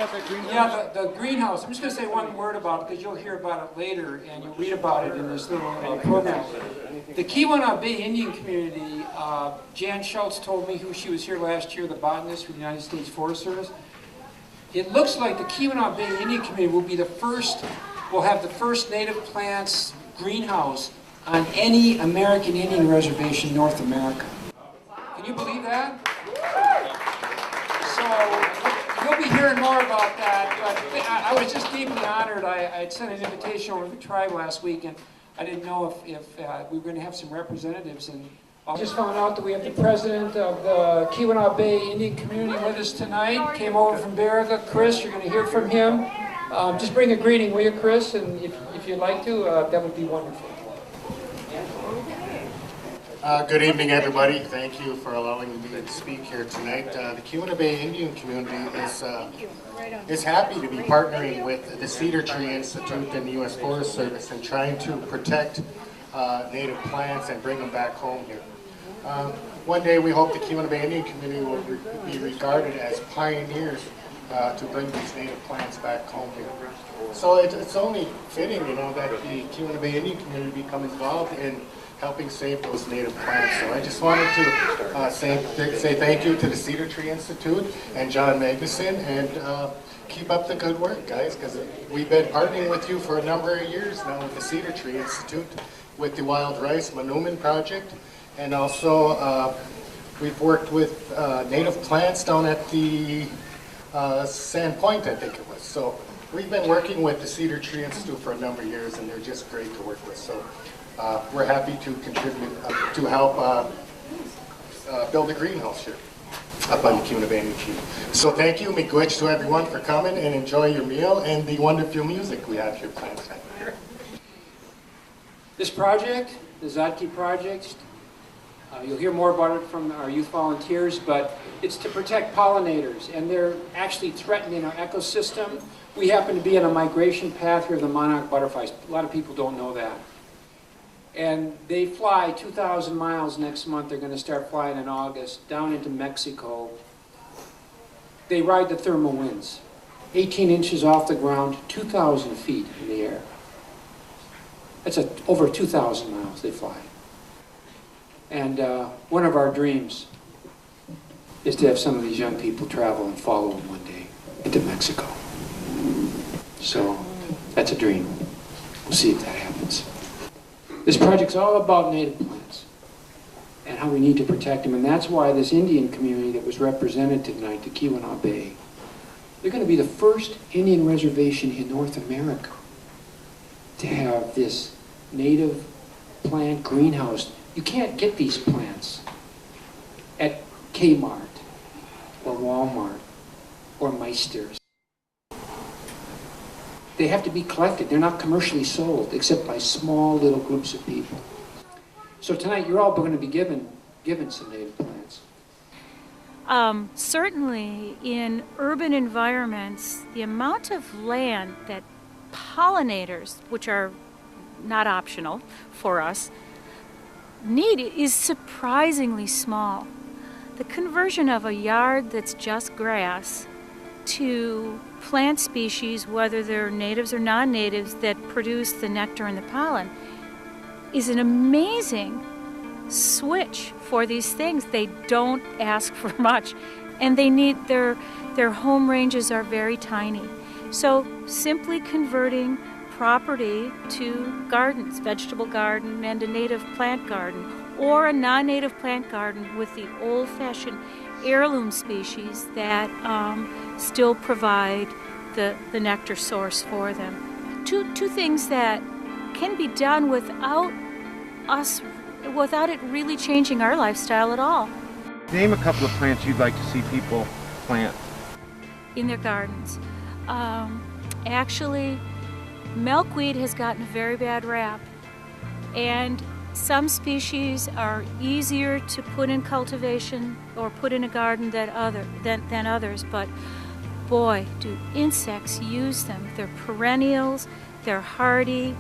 about that greenhouse? Yeah, the greenhouse. I'm just going to say one word about it because you'll hear about it later and you'll read about it in this little program. The Keweenaw Bay Indian Community, Jan Schultz told me, who she was here last year, the botanist for the United States Forest Service. It looks like the Keweenaw Bay Indian Community will be the first, will have the first native plants greenhouse on any American Indian Reservation in North America. Can you believe that? So you'll be hearing more about that, but I was just deeply honored. I had sent an invitation over to the tribe last week, and I didn't know if we were going to have some representatives. And I just found out that we have the president of the Keweenaw Bay Indian Community with us tonight. Came over from Berica. Chris, you're going to hear from him. Just bring a greeting, will you, Chris? And if you'd like to, that would be wonderful. Good evening, everybody. Thank you for allowing me to speak here tonight. The Keweenaw Bay Indian Community is happy to be partnering with the Cedar Tree Institute and the U.S. Forest Service and trying to protect native plants and bring them back home here. One day we hope the Keweenaw Bay Indian Community will be regarded as pioneers to bring these native plants back home here. So it's only fitting, you know, that the Keweenaw Bay Indian Community become involved in helping save those native plants. So I just wanted to say thank you to the Cedar Tree Institute and John Magnuson, and keep up the good work, guys, because we've been partnering with you for a number of years now with the Cedar Tree Institute, with the Wild Rice Manoomin Project, and also we've worked with native plants down at the Sand Point, I think it was. So we've been working with the Cedar Tree Institute for a number of years, and they're just great to work with. So we're happy to contribute to help build a greenhouse here up on the Keweenaw Bay Indian Community. So thank you, miigwech to everyone for coming, and enjoy your meal and the wonderful music we have here planned tonight. This project, the Zaagkii Project, you'll hear more about it from our youth volunteers, but it's to protect pollinators, and they're actually threatened in our ecosystem. We happen to be on a migration path here of the monarch butterflies. A lot of people don't know that. And they fly 2,000 miles next month. They're going to start flying in August down into Mexico. They ride the thermal winds, 18 inches off the ground, 2,000 feet in the air. That's over 2,000 miles they fly. And one of our dreams is to have some of these young people travel and follow them one day into Mexico. So that's a dream. We'll see if that happens. This project's all about native plants and how we need to protect them, and that's why this Indian community that was represented tonight, the Keweenaw Bay, they're going to be the first Indian reservation in North America to have this native plant greenhouse. You can't get these plants at Kmart or Walmart or Meister's. They have to be collected. They're not commercially sold except by small little groups of people. So tonight you're all going to be given some native plants. Certainly in urban environments, the amount of land that pollinators, which are not optional for us, need is surprisingly small. The conversion of a yard that's just grass to plant species, whether they're natives or non-natives, that produce the nectar and the pollen is an amazing switch for these things. They don't ask for much, and they need their home ranges are very tiny. So simply converting property to gardens, vegetable garden and a native plant garden, or a non-native plant garden with the old-fashioned heirloom species that still provide the nectar source for them. Two things that can be done without it really changing our lifestyle at all. Name a couple of plants you'd like to see people plant in their gardens. Actually, milkweed has gotten a very bad rap, and some species are easier to put in cultivation or put in a garden than others, but boy, do insects use them. They're perennials, they're hardy.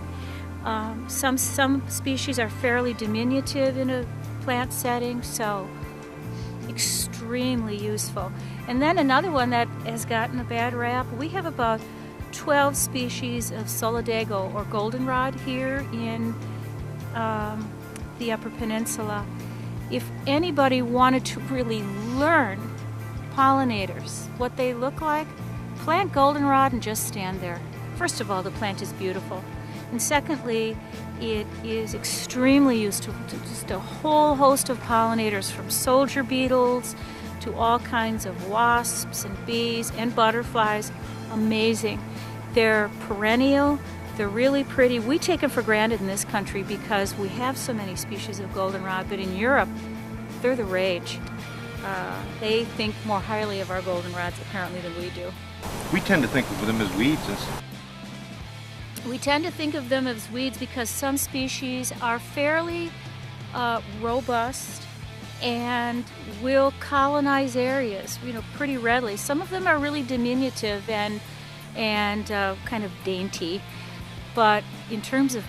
Some species are fairly diminutive in a plant setting, so extremely useful. And then another one that has gotten a bad rap, we have about 12 species of solidago or goldenrod here in the Upper Peninsula. If anybody wanted to really learn pollinators, what they look like, plant goldenrod and just stand there. First of all, the plant is beautiful. And secondly, it is extremely useful to just a whole host of pollinators, from soldier beetles to all kinds of wasps and bees and butterflies. Amazing. They're perennial, they're really pretty. We take them for granted in this country because we have so many species of goldenrod, but in Europe, they're the rage. They think more highly of our goldenrods apparently than we do. We tend to think of them as weeds. We tend to think of them as weeds because some species are fairly robust and will colonize areas, pretty readily. Some of them are really diminutive and kind of dainty, but in terms of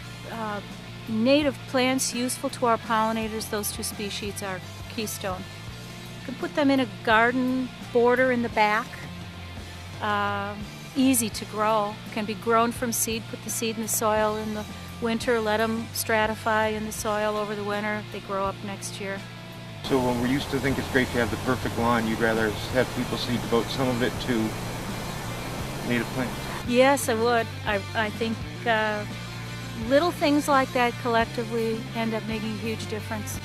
native plants useful to our pollinators, those two species are keystone. You can put them in a garden border in the back. Easy to grow, can be grown from seed. Put the seed in the soil in the winter, let them stratify in the soil over the winter. They grow up next year. So when we used to think it's great to have the perfect lawn, you'd rather have people devote some of it to native plants? Yes, I would. I think little things like that collectively end up making a huge difference.